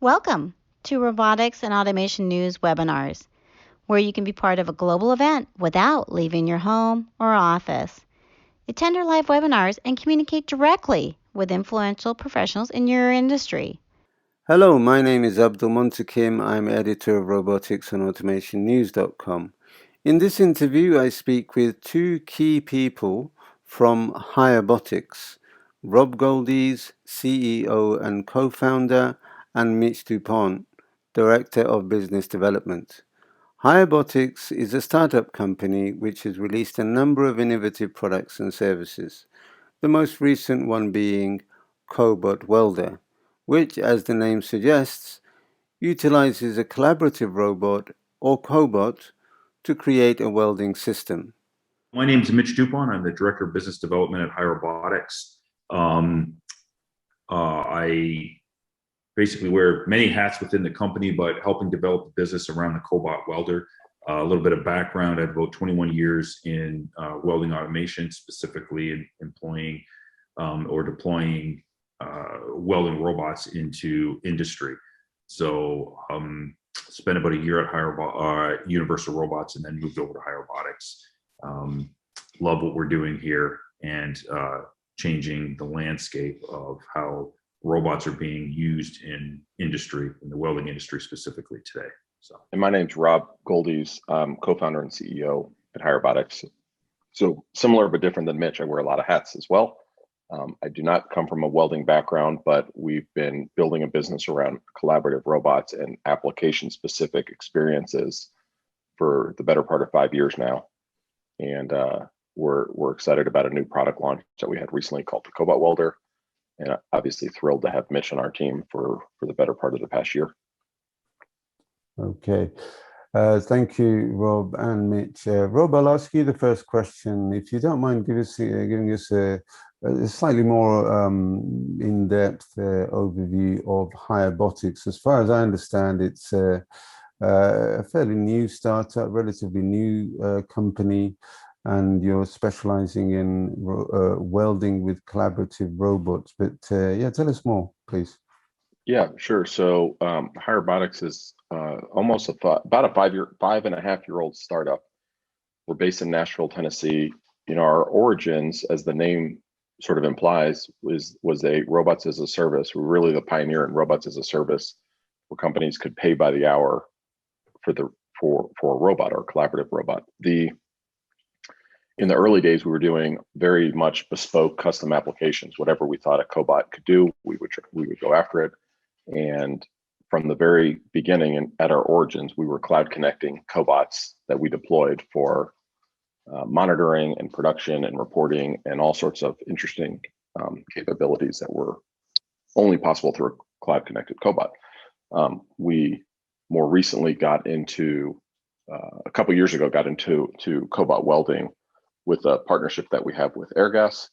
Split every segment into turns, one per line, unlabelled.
Welcome to Robotics and Automation News webinars, where you can be part of a global event without leaving your home or office. Attend our live webinars and communicate directly with influential professionals in your industry.
Hello, my name is Abdul Montakim. I'm editor of robotics and automationnews.com. In this interview, I speak with two key people from Hirebotics, Rob Goldiez, CEO and co-founder, and Mitch Dupon, Director of Business Development. Hirebotics is a startup company which has released a number of innovative products and services, the most recent one being Cobot Welder, which, as the name suggests, utilizes a collaborative robot or cobot to create a welding system.
My name is Mitch Dupon. I'm the Director of Business Development at Hirebotics. I basically wear many hats within the company, but helping develop the business around the Cobot Welder. A little bit of background, I have about 21 years in welding automation, specifically in employing or deploying welding robots into industry. So spent about a year at Universal Robots and then moved over to Hirebotics. Love what we're doing here and changing the landscape of how robots are being used in industry, in the welding industry specifically today.
And my name's Rob Goldiez. I'm co-founder and CEO at Hirebotics. So similar but different than Mitch, I wear a lot of hats as well. I do not come from a welding background, but we've been building a business around collaborative robots and application-specific experiences for the better part of 5 years now. And we're excited about a new product launch that we had recently called the Cobot Welder, and obviously thrilled to have Mitch on our team for the better part of the past year.
Okay. Thank you, Rob and Mitch. Rob, I'll ask you the first question. If you don't mind giving us a slightly more in-depth overview of Hirebotics. As far as I understand, it's a fairly new startup, relatively new company, and you're specializing in welding with collaborative robots. But yeah, tell us more, please.
Yeah, sure. So Hirebotics is almost about a 5.5-year-old startup. We're based in Nashville, Tennessee. Our origins, as the name sort of implies, was a robots as a service. We're really the pioneer in robots as a service, where companies could pay by the hour for a robot or a collaborative robot. In the early days, we were doing very much bespoke custom applications. Whatever we thought a cobot could do, we would go after it. And from the very beginning and at our origins, we were cloud connecting cobots that we deployed for monitoring and production and reporting and all sorts of interesting capabilities that were only possible through a cloud connected cobot. We more recently got into, a couple years ago, got into Cobot Welding with a partnership that we have with Airgas,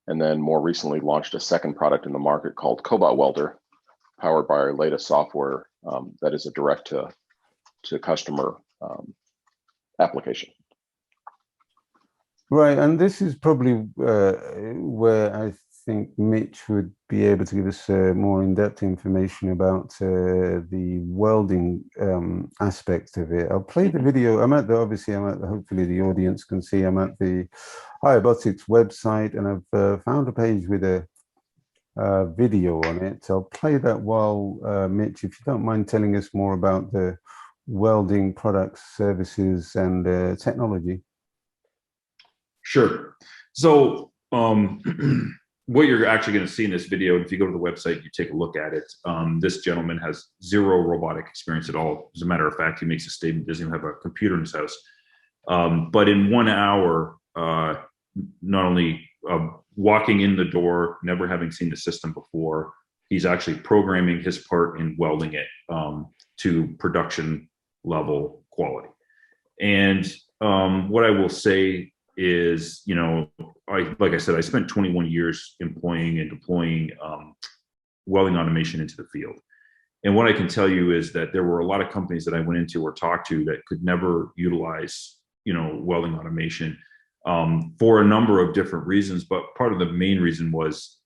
and then more recently launched a second product in the market called Cobot Welder, powered by our latest software that is a direct to customer application.
Right, and this is probably where I think Mitch would be able to give us more in-depth information about the welding aspect of it. I'll play the video. Hopefully the audience can see, I'm at the Hirebotics website, and I've found a page with a video on it. I'll play that while Mitch, if you don't mind telling us more about the welding products, services, and technology.
Sure. So what you're actually going to see in this video, if you go to the website, you take a look at it, this gentleman has zero robotic experience at all. As a matter of fact, he makes a statement, doesn't even have a computer in his house. But in 1 hour, not only walking in the door, never having seen the system before, he's actually programming his part in welding it to production level quality. And what I will say is, like I said, I spent 21 years employing and deploying welding automation into the field. And what I can tell you is that there were a lot of companies that I went into or talked to that could never utilize, welding automation for a number of different reasons. But part of the main reason was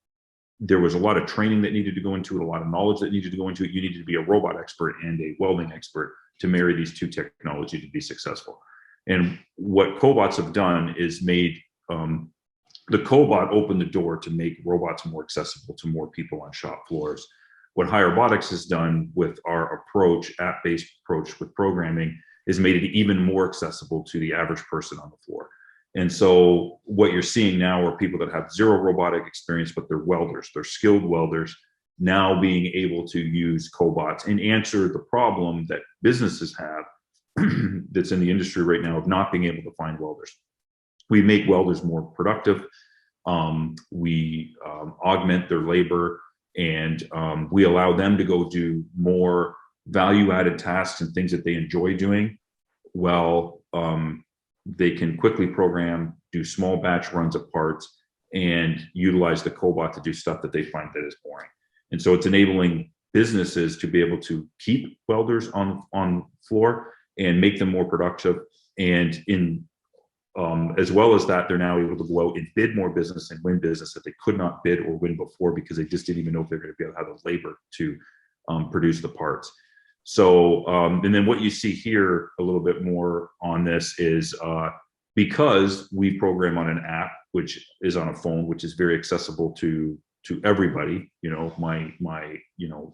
there was a lot of training that needed to go into it, a lot of knowledge that needed to go into it. You needed to be a robot expert and a welding expert to marry these two technologies to be successful. And what cobots have done is made the cobot opened the door to make robots more accessible to more people on shop floors. What Hirebotics has done with our approach, app-based approach with programming, is made it even more accessible to the average person on the floor. And so what you're seeing now are people that have zero robotic experience, but they're welders, they're skilled welders, now being able to use cobots and answer the problem that businesses have that's in the industry right now of not being able to find welders. We make welders more productive. We augment their labor, and we allow them to go do more value-added tasks and things that they enjoy doing. Well, they can quickly program, do small batch runs of parts, and utilize the cobot to do stuff that they find that is boring. And so it's enabling businesses to be able to keep welders on floor and make them more productive. And in as well as that, they're now able to go out and bid more business and win business that they could not bid or win before because they just didn't even know if they're going to be able to have the labor to produce the parts. So, and then what you see here a little bit more on this is because we program on an app, which is on a phone, which is very accessible to everybody. You know, my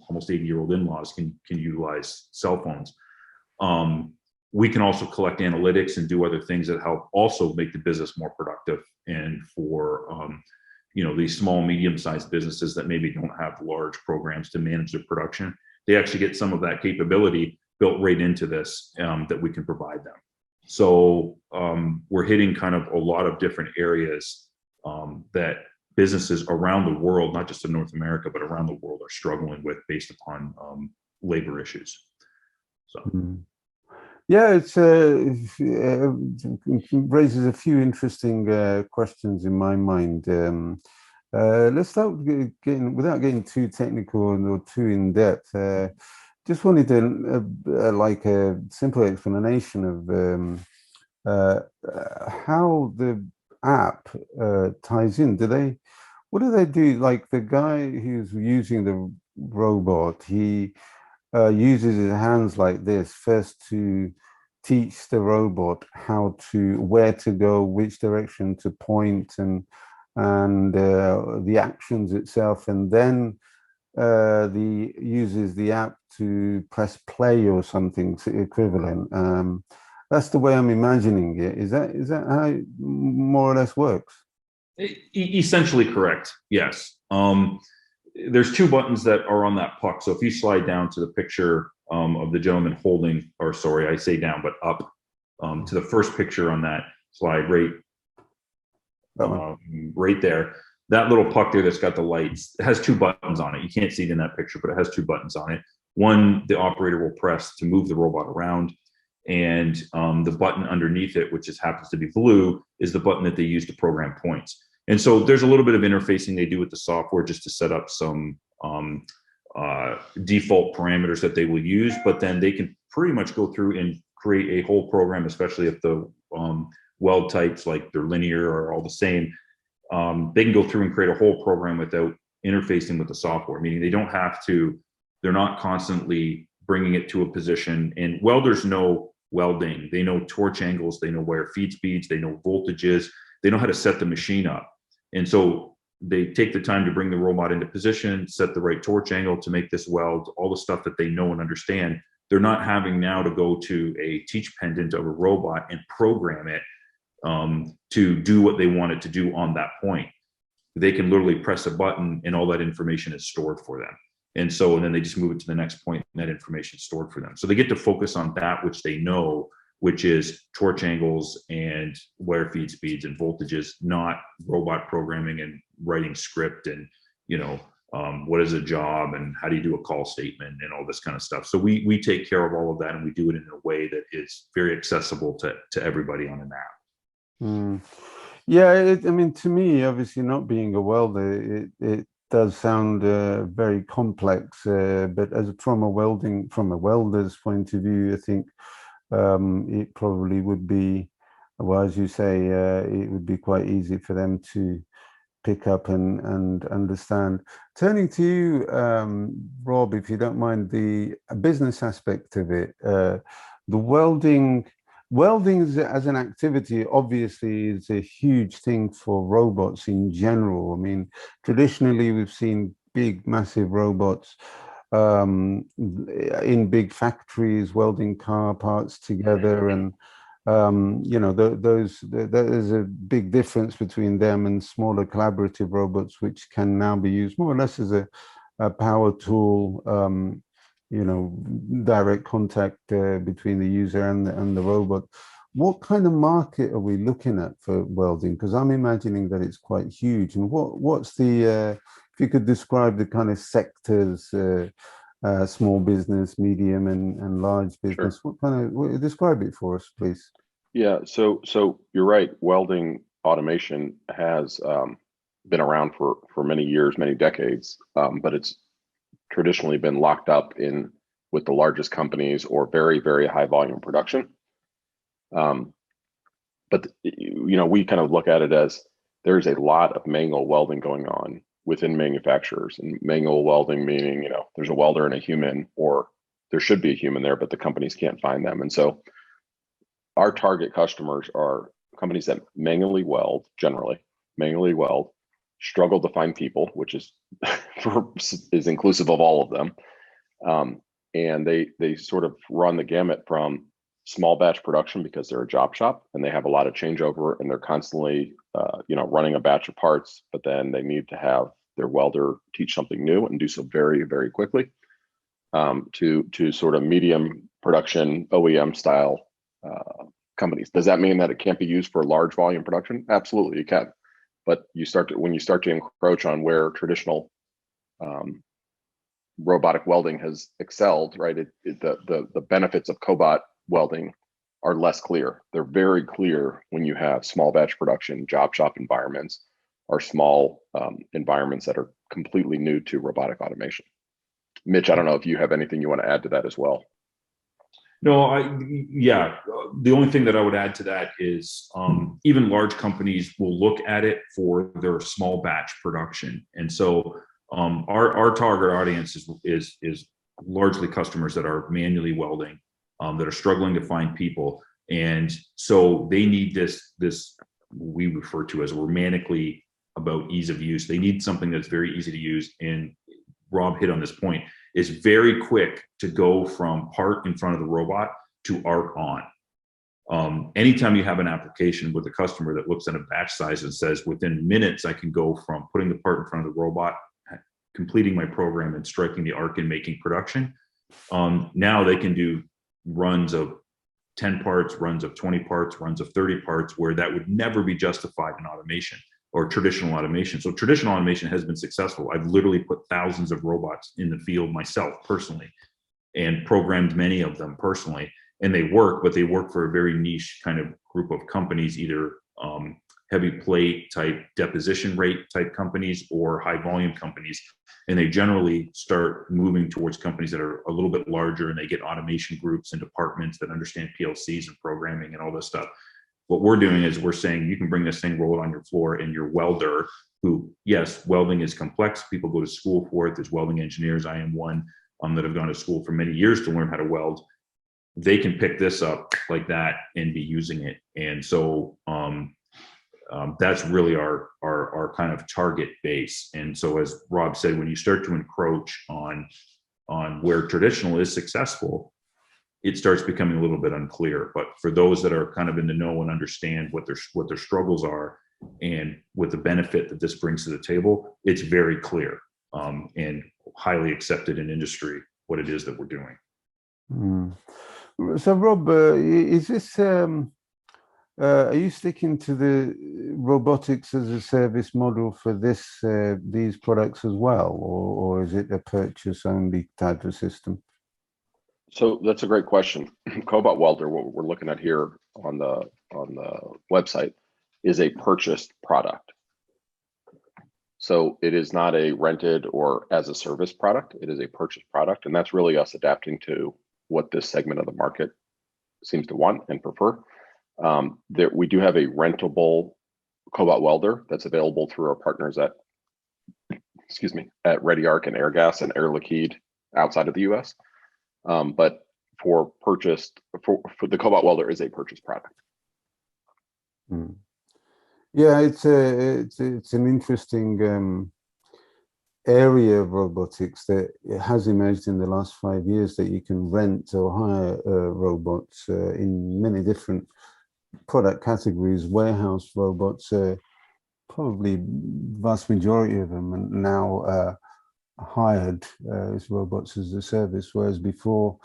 almost 80-year-old in-laws can utilize cell phones. We can also collect analytics and do other things that help also make the business more productive. And for these small, medium-sized businesses that maybe don't have large programs to manage their production, they actually get some of that capability built right into this that we can provide them. So we're hitting kind of a lot of different areas that businesses around the world, not just in North America, but around the world, are struggling with based upon labor issues. So.
Mm-hmm. Yeah, it raises a few interesting questions in my mind. Let's start without getting too technical or too in depth. Just wanted to like a simple explanation of how the app ties in. What do they do? Like the guy who's using the robot, he uses his hands like this first to teach the robot where to go, which direction to point, and the actions itself, and then uses the app to press play or something equivalent. That's the way I'm imagining it. Is that how it more or less works?
Essentially correct. Yes. There's two buttons that are on that puck. So if you slide down to the picture of the gentleman holding, or sorry, I say down, but up to the first picture on that slide, right there, that little puck there that's got the lights, it has two buttons on it. You can't see it in that picture, but it has two buttons on it. One, the operator will press to move the robot around, and the button underneath it, which just happens to be blue, is the button that they use to program points. And so there's a little bit of interfacing they do with the software just to set up some default parameters that they will use, but then they can pretty much go through and create a whole program, especially if the weld types, like they're linear or all the same. They can go through and create a whole program without interfacing with the software, meaning they're not constantly bringing it to a position. And welders know welding, they know torch angles, they know wire feed speeds, they know voltages, they know how to set the machine up. And so they take the time to bring the robot into position, set the right torch angle to make this weld, all the stuff that they know and understand. They're not having now to go to a teach pendant of a robot and program it to do what they want it to do on that point. They can literally press a button and all that information is stored for them. And then they just move it to the next point and that information is stored for them. So they get to focus on that which they know, which is torch angles and wire feed speeds and voltages, not robot programming and writing script and, what is a job and how do you do a call statement and all this kind of stuff. So we take care of all of that, and we do it in a way that is very accessible to everybody on an app.
Mm. Yeah, to me, obviously not being a welder, it does sound very complex, but from a welder's point of view, I think it probably would be, well, as you say, it would be quite easy for them to pick up and understand. Turning to you, Rob, if you don't mind, the business aspect of it, the welding. Welding as an activity obviously is a huge thing for robots in general. I mean, traditionally we've seen big, massive robots in big factories welding car parts together, and you know, there's a big difference between them and smaller collaborative robots, which can now be used more or less as a power tool. You know, direct contact between the user and the robot. What kind of market are we looking at for welding? Because I'm imagining that it's quite huge. And what's the if you could describe the kind of sectors, small business, medium, and large business.
Sure.
Describe it for us, please?
Yeah, so you're right. Welding automation has been around for many years, many decades, but it's traditionally been locked up in with the largest companies or very, very high volume production. But you know, we kind of look at it as there's a lot of manual welding going on within manufacturers, and manual welding meaning, you know, there's a welder and a human, or there should be a human there, but the companies can't find them. And so our target customers are companies that manually weld, struggle to find people, which is is inclusive of all of them. And they sort of run the gamut from small batch production because they're a job shop and they have a lot of changeover and they're constantly you know, running a batch of parts, but then they need to have their welder teach something new and do so very, very quickly, to sort of medium production OEM style companies. Does that mean that it can't be used for large volume production? Absolutely, it can. But when you start to encroach on where traditional robotic welding has excelled, right? The benefits of Cobot welding are less clear. They're very clear when you have small batch production, job shop environments, or small environments that are completely new to robotic automation. Mitch, I don't know if you have anything you want to add to that as well.
No, yeah. The only thing that I would add to that is even large companies will look at it for their small batch production, and so our target audience is largely customers that are manually welding, that are struggling to find people, and so they need this we refer to as romantically about ease of use. They need something that's very easy to use, and Rob hit on this point. It's very quick to go from part in front of the robot to art on. Anytime you have an application with a customer that looks at a batch size and says, within minutes, I can go from putting the part in front of the robot, completing my program, and striking the arc and making production. Now they can do runs of 10 parts, runs of 20 parts, runs of 30 parts, where that would never be justified in automation or traditional automation. So traditional automation has been successful. I've literally put thousands of robots in the field myself personally and programmed many of them personally, and they work, but they work for a very niche kind of group of companies, either heavy plate type deposition rate type companies or high volume companies. And they generally start moving towards companies that are a little bit larger, and they get automation groups and departments that understand PLCs and programming and all this stuff. What we're doing is we're saying you can bring this thing, roll it on your floor, and your welder, who, yes, welding is complex. People go to school for it. There's welding engineers. I am one that have gone to school for many years to learn how to weld. They can pick this up like that and be using it. And so that's really our kind of target base. And so, as Rob said, when you start to encroach on where traditional is successful, it starts becoming a little bit unclear. But for those that are kind of in the know and understand what their struggles are and what the benefit that this brings to the table, it's very clear and highly accepted in industry what it is that we're doing.
So, Rob, is this are you sticking to the robotics as a service model for these products as well, or is it a purchase only type of system?
So that's a great question. Cobot Welder, what we're looking at here on the website, is a purchased product. So it is not a rented or as a service product. It is a purchased product, and that's really us adapting to what this segment of the market seems to want and prefer. We do have a rentable Cobot Welder that's available through our partners at, at Ready Arc and Airgas and Air Liquide outside of the US. But for the Cobot Welder is a purchased product.
Hmm. Yeah, it's an interesting area of robotics that it has emerged in the last 5 years, that you can rent or hire robots in many different product categories. Warehouse robots, probably vast majority of them are now hired as robots as a service, whereas before,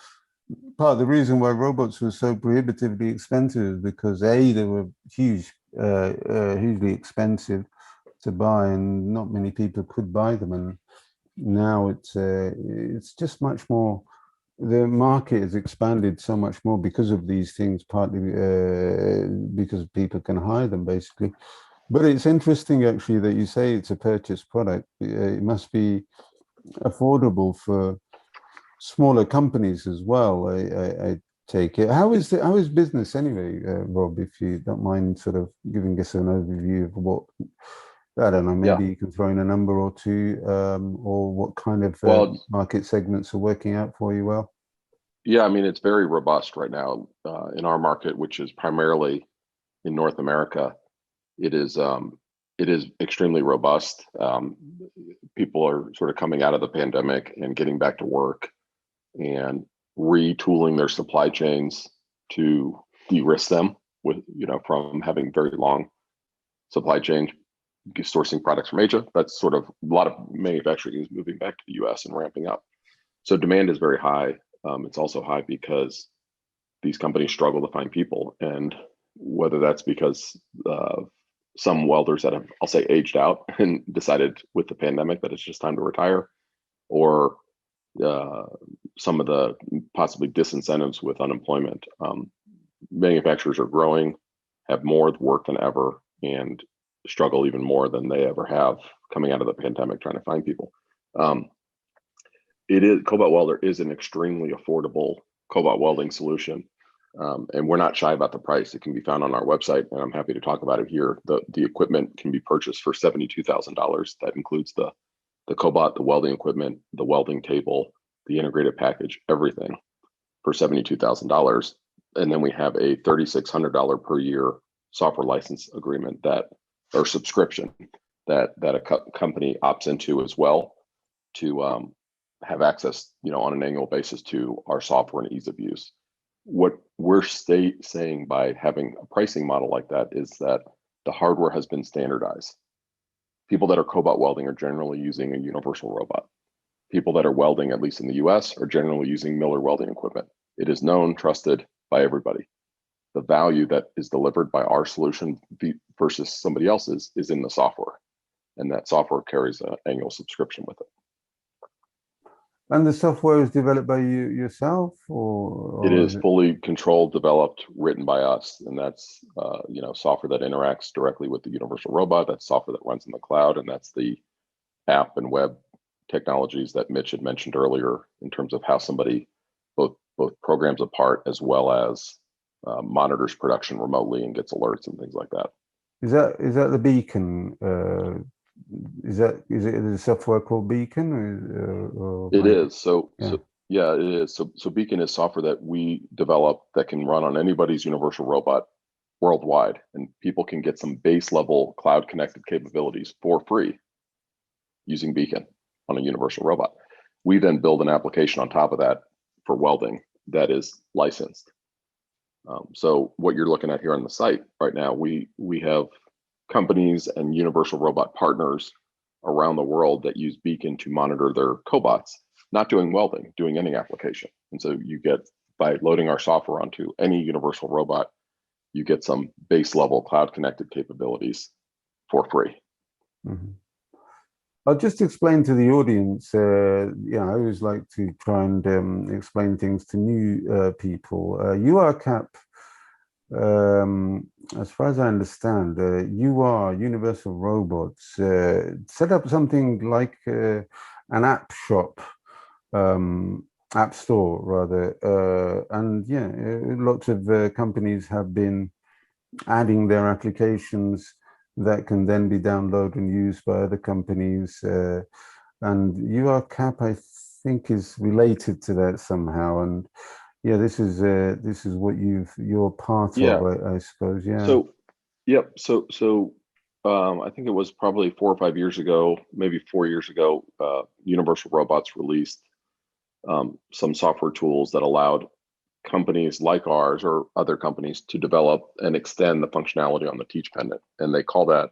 part of the reason why robots were so prohibitively expensive is because A, they were hugely expensive to buy, and not many people could buy them. And now it's just much more. The market has expanded so much more because of these things, partly because people can hire them, basically. But it's interesting, actually, that you say it's a purchased product. It must be affordable for smaller companies as well. I take it. How is business anyway, Rob? If you don't mind, sort of giving us an overview of what, I don't know, maybe you can throw in a number or two, or what kind of market segments are working out for you well.
Yeah, I mean, it's very robust right now in our market, which is primarily in North America. It is extremely robust. People are sort of coming out of the pandemic and getting back to work and retooling their supply chains to de-risk them with, from having very long supply chains, sourcing products from Asia. That's sort of a lot of manufacturing is moving back to the US and ramping up. So demand is very high. It's also high because these companies struggle to find people, and whether that's because some welders that have, I'll say, aged out and decided with the pandemic that it's just time to retire, or some of the possibly disincentives with unemployment. Manufacturers are growing, have more work than ever, and struggle even more than they ever have coming out of the pandemic trying to find people. Cobot Welder is an extremely affordable cobot welding solution. And we're not shy about the price. It can be found on our website, and I'm happy to talk about it here. The equipment can be purchased for $72,000. That includes the cobot, the welding equipment, the welding table, the integrated package, everything for $72,000. And then we have a $3,600 per year software license agreement or subscription that a company opts into as well to have access, on an annual basis to our software and ease of use. What we're saying by having a pricing model like that is that the hardware has been standardized. People that are cobot welding are generally using a universal robot. People that are welding, at least in the US, are generally using Miller welding equipment. It is known, trusted by everybody. The value that is delivered by our solution versus somebody else's is in the software. And that software carries an annual subscription with it.
And the software is developed by you yourself, or
it is fully controlled, developed, written by us, and that's software that interacts directly with the universal robot. That's software that runs in the cloud, and that's the app and web technologies that Mitch had mentioned earlier in terms of how somebody both programs a part as well as monitors production remotely and gets alerts and things like that.
Is that the Beacon? Is it a software called Beacon? Or
it is. So it is. So Beacon is software that we develop that can run on anybody's universal robot worldwide, and people can get some base level cloud connected capabilities for free using Beacon on a universal robot. We then build an application on top of that for welding that is licensed. So what you're looking at here on the site right now, we have companies and universal robot partners around the world that use Beacon to monitor their cobots, not doing welding, doing any application. And so you get, by loading our software onto any universal robot, you get some base level cloud connected capabilities for free.
Mm-hmm. I'll just explain to the audience, I always like to try and explain things to new people. URCAP, as far as I understand, Universal Robots, set up something like an app shop, app store rather, and lots of companies have been adding their applications that can then be downloaded and used by other companies. And URCAP, I think, is related to that somehow. And yeah, this is what you're part
Yeah.
of, I suppose. Yeah.
So, yep. So I think it was probably 4 or 5 years ago, maybe 4 years ago, Universal Robots released some software tools that allowed companies like ours or other companies to develop and extend the functionality on the teach pendant. And they call that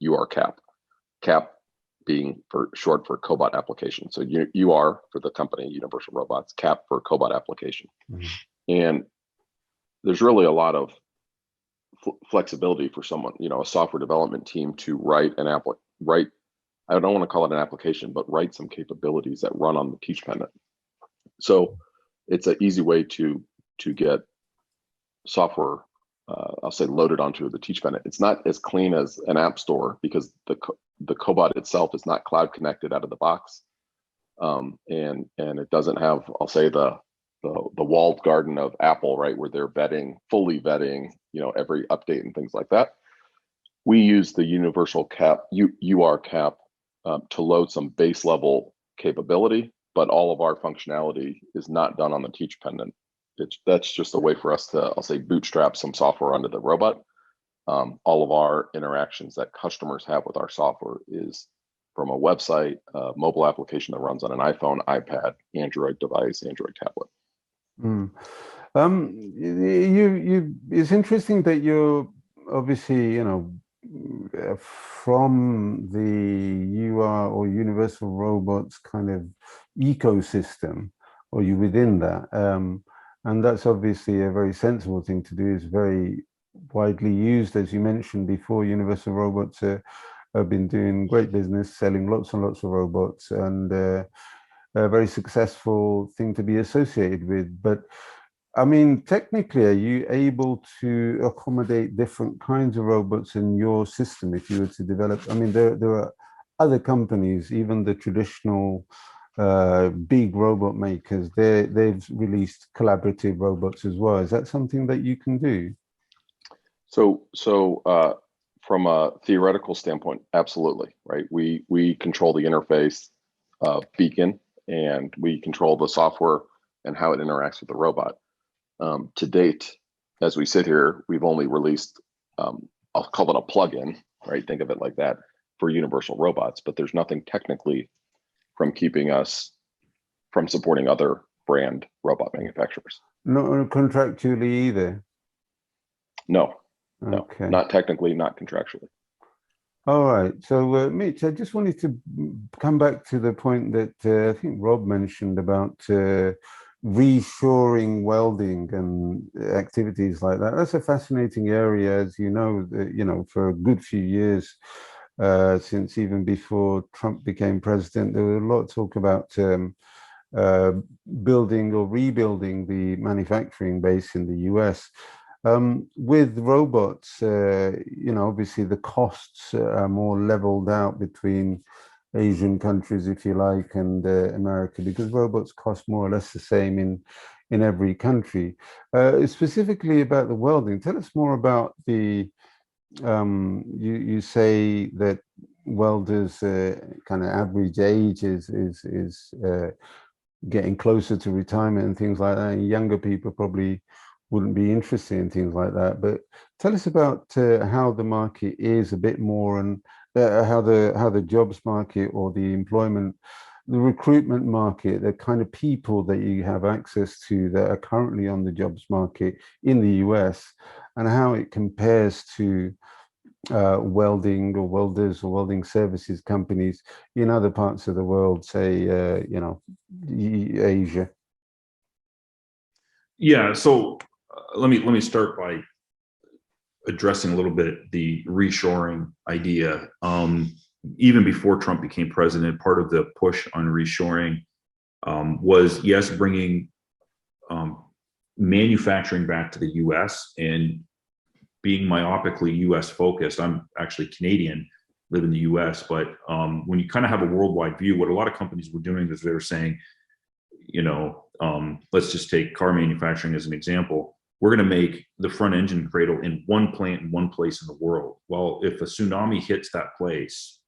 URCAP. CAP being for short for Cobot application. So UR for the company, Universal Robots, CAP for Cobot application.
Mhm.
And there's really a lot of flexibility for someone, a software development team to write I don't want to call it an application, but write some capabilities that run on the teach pendant. So it's an easy way to get software, I'll say, loaded onto the teach pendant. It's not as clean as an app store because the Cobot itself is not cloud connected out of the box, and it doesn't have, I'll say, the walled garden of Apple, right, where they're fully vetting, every update and things like that. We use the universal cap, URCAP, to load some base level capability, but all of our functionality is not done on the teach pendant. That's just a way for us to, I'll say, bootstrap some software onto the robot. All of our interactions that customers have with our software is from a website, a mobile application that runs on an iPhone, iPad, Android device, Android tablet.
Mm. It's interesting that you're obviously, from the UR or Universal Robots kind of ecosystem, or you within that. And that's obviously a very sensible thing to do. It's very widely used, as you mentioned before. Universal Robots have been doing great business, selling lots and lots of robots, and a very successful thing to be associated with. But I mean, technically, are you able to accommodate different kinds of robots in your system if you were to develop? I mean, there are other companies, even the traditional big robot makers, they've released collaborative robots as well. Is that something that you can do?
So from a theoretical standpoint, absolutely, right? We control the interface beacon, and we control the software and how it interacts with the robot. To date, as we sit here, we've only released, I'll call it a plugin, right? Think of it like that, for Universal Robots, but there's nothing technically from keeping us from supporting other brand robot manufacturers.
Not contractually either?
No,
okay.
Not technically, not contractually.
All right. So, Mitch, I just wanted to come back to the point that I think Rob mentioned about reshoring welding and activities like that. That's a fascinating area, as you know, for a good few years, since even before Trump became president, there was a lot of talk about building or rebuilding the manufacturing base in the US. With robots, obviously the costs are more leveled out between Asian countries, if you like, and America, because robots cost more or less the same in every country. Specifically about the welding, tell us more about the, you say that welders kind of average age is getting closer to retirement and things like that. And younger people probably wouldn't be interested in things like that. But tell us about how the market is a bit more, and how the jobs market or the employment, the recruitment market, the kind of people that you have access to that are currently on the jobs market in the US, and how it compares to welding or welders or welding services companies in other parts of the world, say, Asia.
Yeah. So let me start by addressing a little bit the reshoring idea. Even before Trump became president, part of the push on reshoring was, yes, bringing manufacturing back to the U.S. and being myopically U.S. focused. I'm actually Canadian, live in the U.S., but when you kind of have a worldwide view, what a lot of companies were doing is they were saying, let's just take car manufacturing as an example. we're going to make the front engine cradle in one plant in one place in the world. Well, if a tsunami hits that place,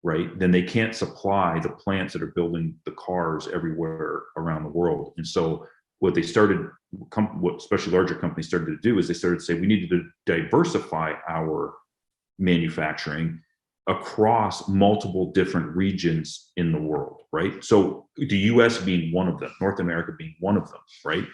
right, then they can't supply the plants that are building the cars everywhere around the world. And so what they started, what especially larger companies started to do is they started to say, we needed to diversify our manufacturing across multiple different regions in the world, right? So the US being one of them, North America being one of them, right?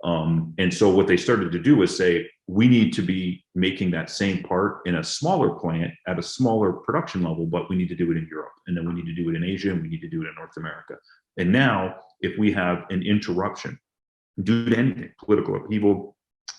And so what they started to do was say, we need to be making that same part in a smaller plant at a smaller production level, but we need to do it in Europe. And then we need to do it in Asia, and we need to do it in North America. And now, if we have an interruption due to anything, political upheaval,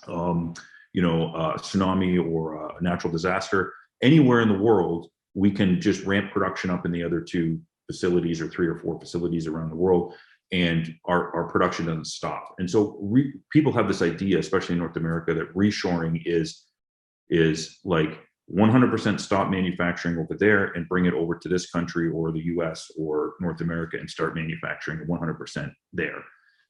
tsunami or a natural disaster, anywhere in the world, we can just ramp production up in the other two facilities or 3 or 4 facilities around the world, and our production doesn't stop. And so people have this idea, especially in North America, that reshoring is like 100% stop manufacturing over there and bring it over to this country or the US or North America and start manufacturing 100% there.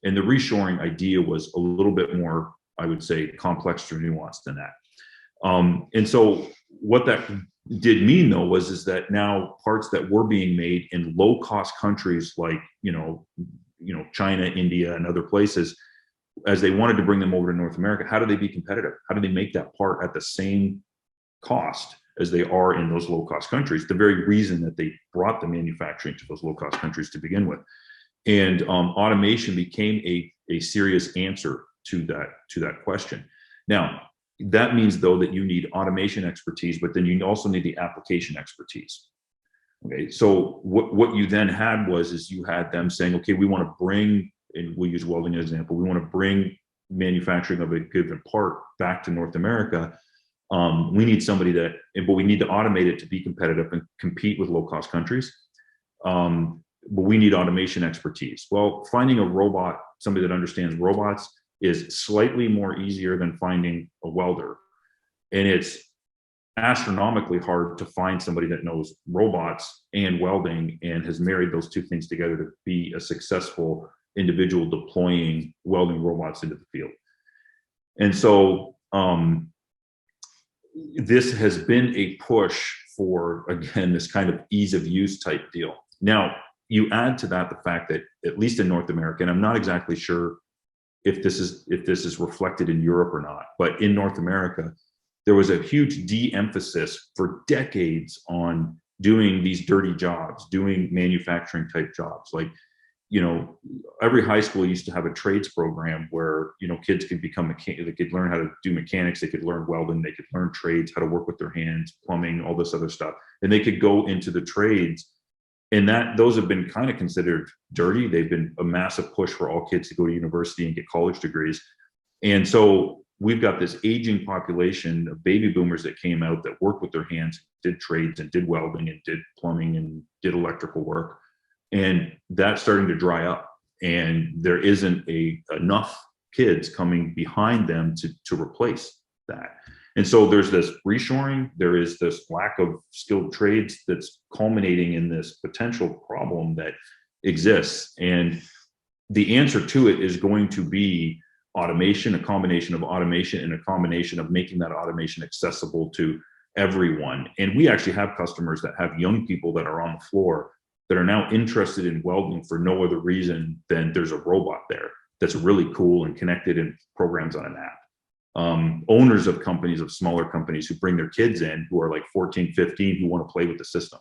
And the reshoring idea was a little bit more, I would say, complex or nuanced than that. And so what that did mean, though, is that now parts that were being made in low-cost countries like China, India, and other places, as they wanted to bring them over to North America, how do they be competitive? How do they make that part at the same cost as they are in those low-cost countries? The very reason that they brought the manufacturing to those low-cost countries to begin with. And automation became a serious answer to that question. Now, that means, though, that you need automation expertise, but then you also need the application expertise. Okay, so what you then had is you had them saying, okay, we want to bring, and we'll use welding as an example, we want to bring manufacturing of a given part back to North America. We need somebody but we need to automate it to be competitive and compete with low-cost countries. But we need automation expertise. Well, finding a robot, somebody that understands robots, is slightly more easier than finding a welder. And it's astronomically hard to find somebody that knows robots and welding and has married those two things together to be a successful individual deploying welding robots into the field. And so this has been a push for, again, this kind of ease of use type deal. Now, you add to that the fact that, at least in North America, and I'm not exactly sure if this is reflected in Europe or not, but in North America, there was a huge de-emphasis for decades on doing these dirty jobs, doing manufacturing type jobs. Like, every high school used to have a trades program where, kids could become they could learn how to do mechanics, they could learn welding, they could learn trades, how to work with their hands, plumbing, all this other stuff. And they could go into the trades. And those have been kind of considered dirty. They've been a massive push for all kids to go to university and get college degrees. And so we've got this aging population of baby boomers that came out that worked with their hands, did trades and did welding and did plumbing and did electrical work. And that's starting to dry up. And there isn't enough kids coming behind them to replace that. And so there's this reshoring, there is this lack of skilled trades that's culminating in this potential problem that exists. And the answer to it is going to be automation, a combination of automation and a combination of making that automation accessible to everyone. And we actually have customers that have young people that are on the floor that are now interested in welding for no other reason than there's a robot there that's really cool and connected and programs on an app. Owners of companies, of smaller companies, who bring their kids in who are like 14, 15, who want to play with the system.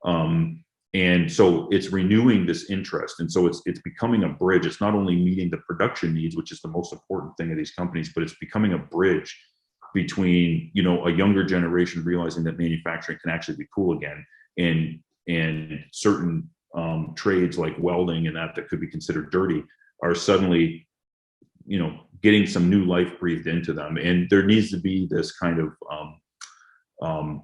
And so it's renewing this interest. And so it's becoming a bridge. It's not only meeting the production needs, which is the most important thing of these companies, but it's becoming a bridge between, a younger generation realizing that manufacturing can actually be cool again, and certain trades like welding and that could be considered dirty are suddenly, getting some new life breathed into them. And there needs to be this kind of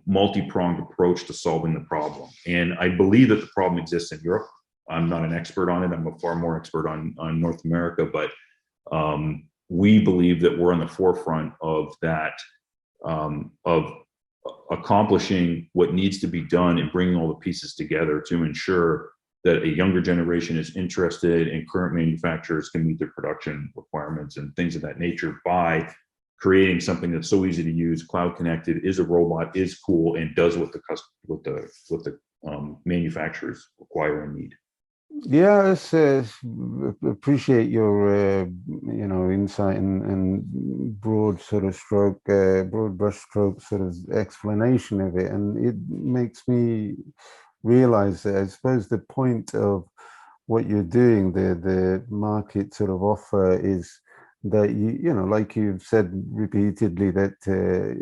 multi-pronged approach to solving the problem. And I believe that the problem exists in Europe. I'm not an expert on it. I'm a far more expert on North America, but we believe that we're on the forefront of that, of accomplishing what needs to be done and bringing all the pieces together to ensure that a younger generation is interested and current manufacturers can meet their production requirements. requirements and things of that nature by creating something that's so easy to use, cloud connected, is a robot, is cool, and does what the manufacturers require and need.
Yeah, appreciate your insight and broad sort of stroke, broad brush stroke sort of explanation of it, and it makes me realize that I suppose the point of what you're doing, the market sort of offer, is that like you've said repeatedly, that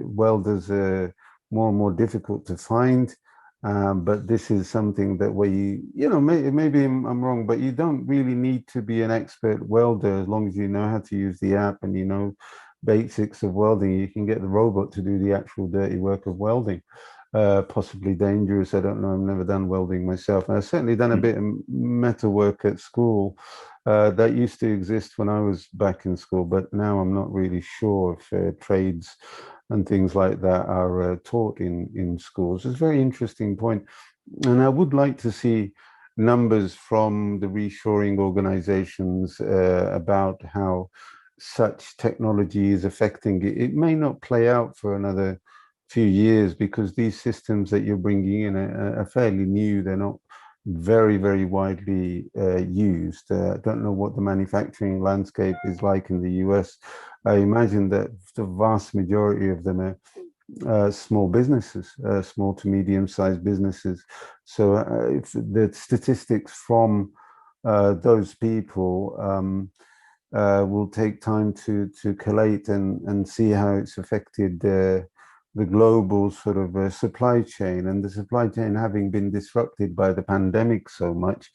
welders are more and more difficult to find. But this is something that where maybe I'm wrong, but you don't really need to be an expert welder as long as you know how to use the app and you know basics of welding. You can get the robot to do the actual dirty work of welding. Possibly dangerous. I don't know. I've never done welding myself. I've certainly done a bit of metal work at school. That used to exist when I was back in school, but now I'm not really sure if trades and things like that are taught in schools. It's a very interesting point. And I would like to see numbers from the reshoring organizations about how such technology is affecting it. It may not play out for another few years because these systems that you're bringing in are fairly new. They're not very, very widely used. I don't know what the manufacturing landscape is like in the US. I imagine that the vast majority of them are small businesses, small to medium-sized businesses. So if the statistics from those people will take time to collate and see how it's affected the global sort of supply chain, and the supply chain having been disrupted by the pandemic so much.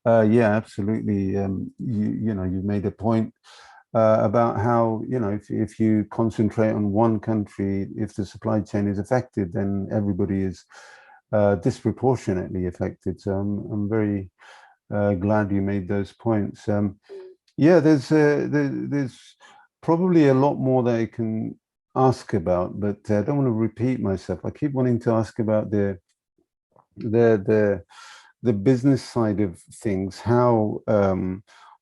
Yeah, absolutely. You made a point about how, if you concentrate on one country, if the supply chain is affected, then everybody is disproportionately affected. So I'm very glad you made those points. Yeah, there's probably a lot more that I can ask about, but I don't want to repeat myself. I keep wanting to ask about the business side of things. How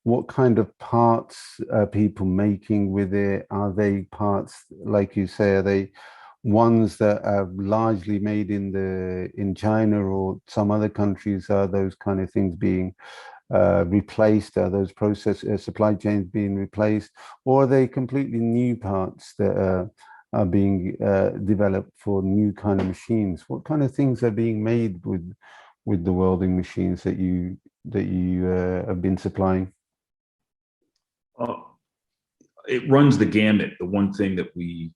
what kind of parts are people making with it? Are they parts, like you say, are they ones that are largely made in China or some other countries? Are those kind of things being replaced? Are those supply chains being replaced, or are they completely new parts that are being developed for new kind of machines? What kind of things are being made with the welding machines that you have been supplying?
It runs the gamut. The one thing that we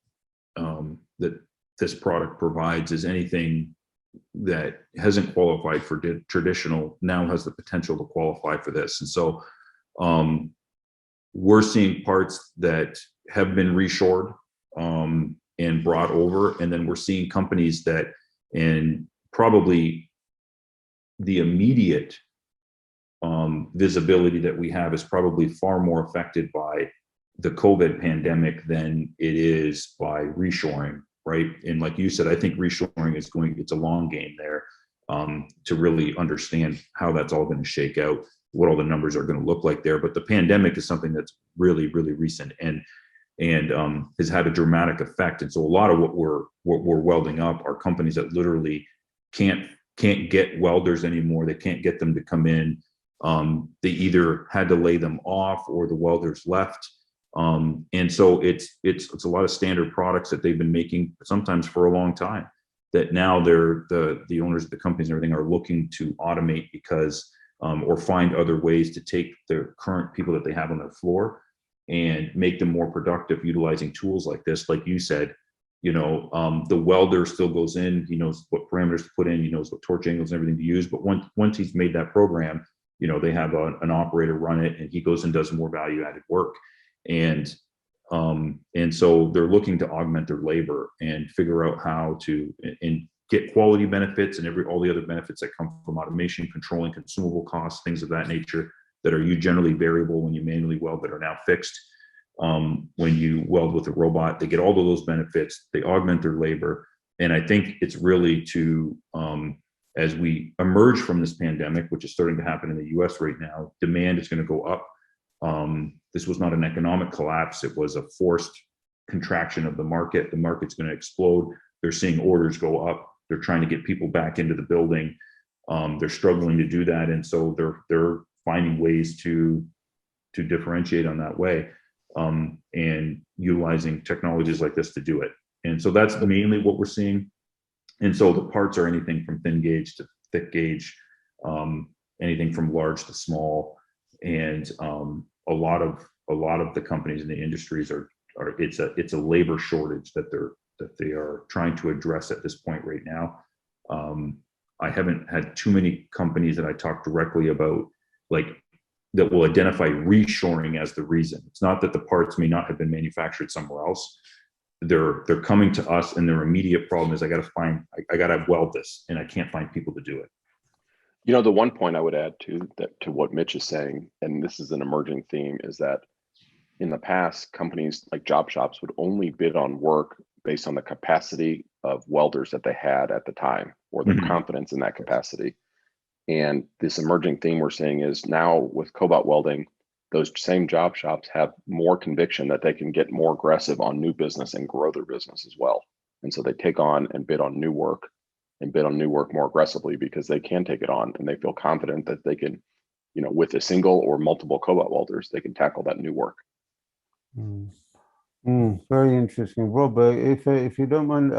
that this product provides is anything that hasn't qualified for traditional now has the potential to qualify for this. And so we're seeing parts that have been reshored and brought over, and then we're seeing companies that, and probably the immediate visibility that we have is probably far more affected by the COVID pandemic than it is by reshoring, right? And like you said, I think reshoring it's a long game there to really understand how that's all going to shake out, what all the numbers are going to look like there. But the pandemic is something that's really, really recent and has had a dramatic effect. And so a lot of what we're welding up are companies that literally can't get welders anymore. They can't get them to come in. They either had to lay them off or the welders left. And so it's a lot of standard products that they've been making sometimes for a long time that now they're the owners of the companies and everything are looking to automate because or find other ways to take the current people that they have on their floor and make them more productive utilizing tools like this. Like you said, the welder still goes in, he knows what parameters to put in, he knows what torch angles and everything to use. But once he's made that program, they have an operator run it and he goes and does more value added work. And so they're looking to augment their labor and figure out how to and get quality benefits and all the other benefits that come from automation, controlling consumable costs, things of that nature that are generally variable when you manually weld that are now fixed. When you weld with a robot, they get all of those benefits, they augment their labor. And I think it's really to, as we emerge from this pandemic, which is starting to happen in the US right now, demand is going to go up This was not an economic collapse. It was a forced contraction of the market. The market's going to explode. They're seeing orders go up. They're trying to get people back into the building. They're struggling to do that. And so they're finding ways to differentiate on that way, and utilizing technologies like this to do it. And so that's mainly what we're seeing. And so the parts are anything from thin gauge to thick gauge, anything from large to small. And a lot of the companies in the industries are it's a labor shortage that they are trying to address at this point right now. I haven't had too many companies that I talk directly about that will identify reshoring as the reason. It's not that the parts may not have been manufactured somewhere else. They're coming to us, and their immediate problem is I got to weld this, and I can't find people to do it.
You know, the one point I would add to what Mitch is saying, and this is an emerging theme, is that in the past, companies like job shops would only bid on work based on the capacity of welders that they had at the time, or their confidence in that capacity. And this emerging theme we're seeing is now with Cobot Welding, those same job shops have more conviction that they can get more aggressive on new business and grow their business as well. And so they take on and bid on new work more aggressively because they can take it on, and they feel confident that they can, with a single or multiple Cobot welders, they can tackle that new work.
Very interesting, Rob. If you don't mind,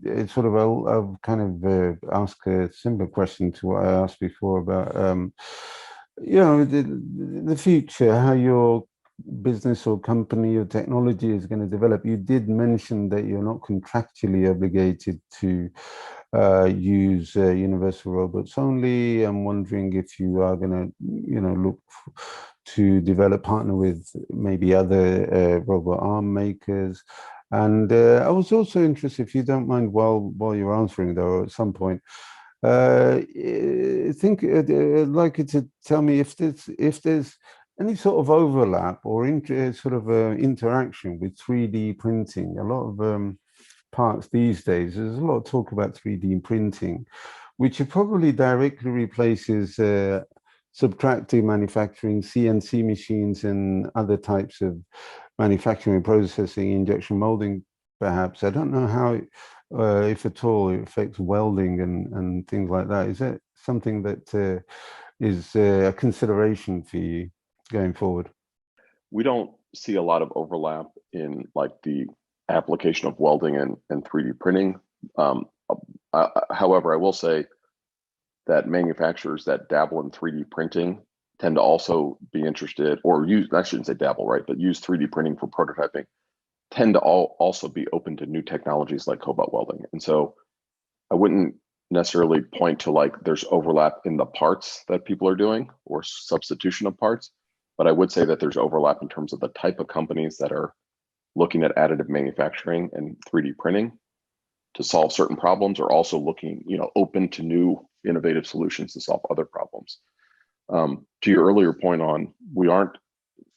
it's sort of I'll kind of ask a similar question to what I asked before about the future, how your business or company or technology is going to develop. You did mention that you're not contractually obligated to use universal robots only. I'm wondering if you are going to, look to partner with maybe other robot arm makers. And I was also interested, if you don't mind, while you're answering, though, at some point, I'd like you to tell me if there's any sort of overlap or interaction with 3D printing. A lot of parts these days, there's a lot of talk about 3D printing, which probably directly replaces subtractive manufacturing, CNC machines, and other types of manufacturing and processing, injection molding, perhaps. I don't know how, if at all, it affects welding and things like that. Is that something that is a consideration for you going forward?
We don't see a lot of overlap in the application of welding and 3D printing. However, I will say that manufacturers that dabble in 3D printing tend to also be interested, or use, I shouldn't say dabble, right, but use 3D printing for prototyping, tend to also be open to new technologies like Cobot Welding. And so I wouldn't necessarily point to there's overlap in the parts that people are doing or substitution of parts, but I would say that there's overlap in terms of the type of companies that are looking at additive manufacturing and 3D printing to solve certain problems, or also looking, open to new innovative solutions to solve other problems. To your earlier point on, we aren't,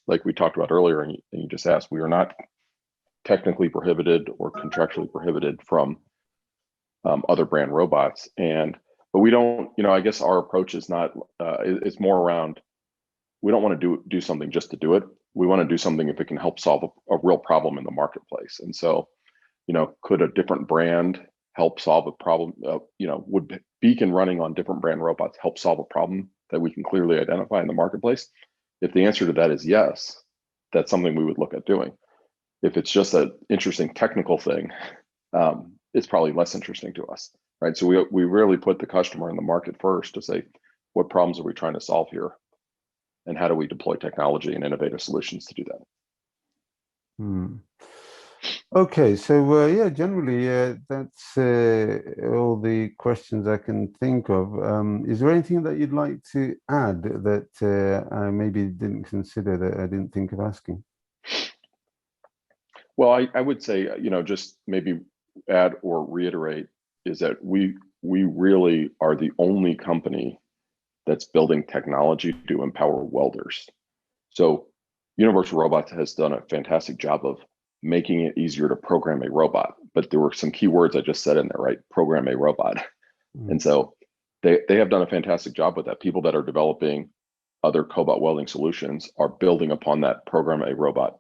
like we talked about earlier, and you just asked, we are not technically prohibited or contractually prohibited from other brand robots. But we don't, I guess our approach is not, it's more around, we don't want to do something just to do it. We want to do something if it can help solve a real problem in the marketplace. And so, could a different brand help solve a problem? Would Beacon running on different brand robots help solve a problem that we can clearly identify in the marketplace? If the answer to that is yes, that's something we would look at doing. If it's just an interesting technical thing, it's probably less interesting to us, right? So we really put the customer in the market first to say, what problems are we trying to solve here? And how do we deploy technology and innovative solutions to do that?
Okay, so generally that's all the questions I can think of. Is there anything that you'd like to add that I maybe didn't consider, that I didn't think of asking?
Well, I would say, just maybe add or reiterate is that we really are the only company that's building technology to empower welders. So Universal Robots has done a fantastic job of making it easier to program a robot, but there were some key words I just said in there, right? Program a robot. And so they have done a fantastic job with that. People that are developing other Cobot welding solutions are building upon that program a robot,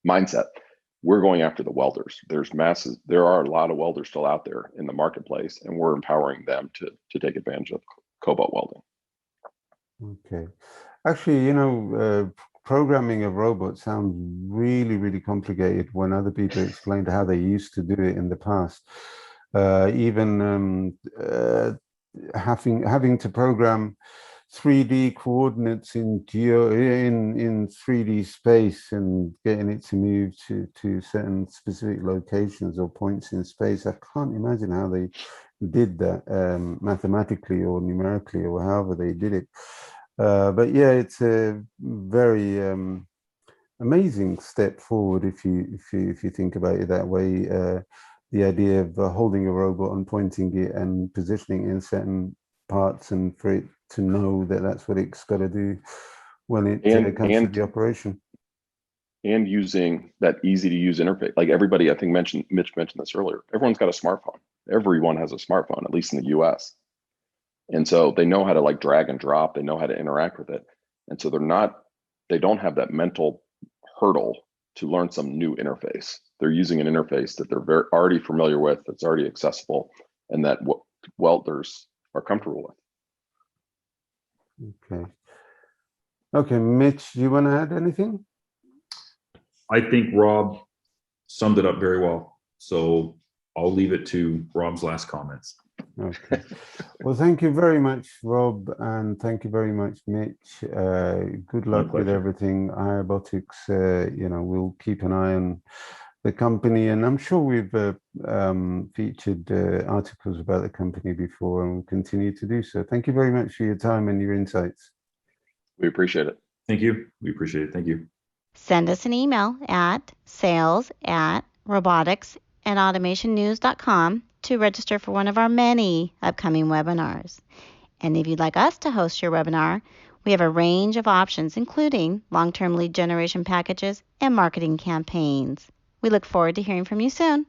mindset. We're going after the welders. There are a lot of welders still out there in the marketplace, and we're empowering them to take advantage of Cobot welding.
Okay. Actually, programming a robot sounds really, really complicated when other people explained how they used to do it in the past. Even having to program 3D coordinates in 3D space and getting it to move to certain specific locations or points in space. I can't imagine how they did that mathematically or numerically or however they did it. But yeah, it's a very amazing step forward if you think about it that way. The idea of holding a robot and pointing it and positioning it in certain parts, and for it to know that that's what it's got to do when it comes to the operation.
And using that easy to use interface. Like everybody, I think Mitch mentioned this earlier. Everyone's got a smartphone. Everyone has a smartphone, at least in the US. And so they know how to like drag and drop. They know how to interact with it. And so they don't have that mental hurdle to learn some new interface. They're using an interface that they're already familiar with, that's already accessible, and that welders are comfortable with.
Okay, Mitch, do you want to add anything?
I think Rob summed it up very well. So I'll leave it to Rob's last comments.
Okay. Well, thank you very much, Rob, and thank you very much, Mitch. Good luck with everything. Hirebotics, we'll keep an eye on the company, and I'm sure we've featured articles about the company before, and we'll continue to do so. Thank you very much for your time and your insights.
We appreciate it.
Thank you. We appreciate it. Thank you.
Send us an email at sales@roboticsandautomationnews.com to register for one of our many upcoming webinars. And if you'd like us to host your webinar, we have a range of options, including long-term lead generation packages and marketing campaigns. We look forward to hearing from you soon.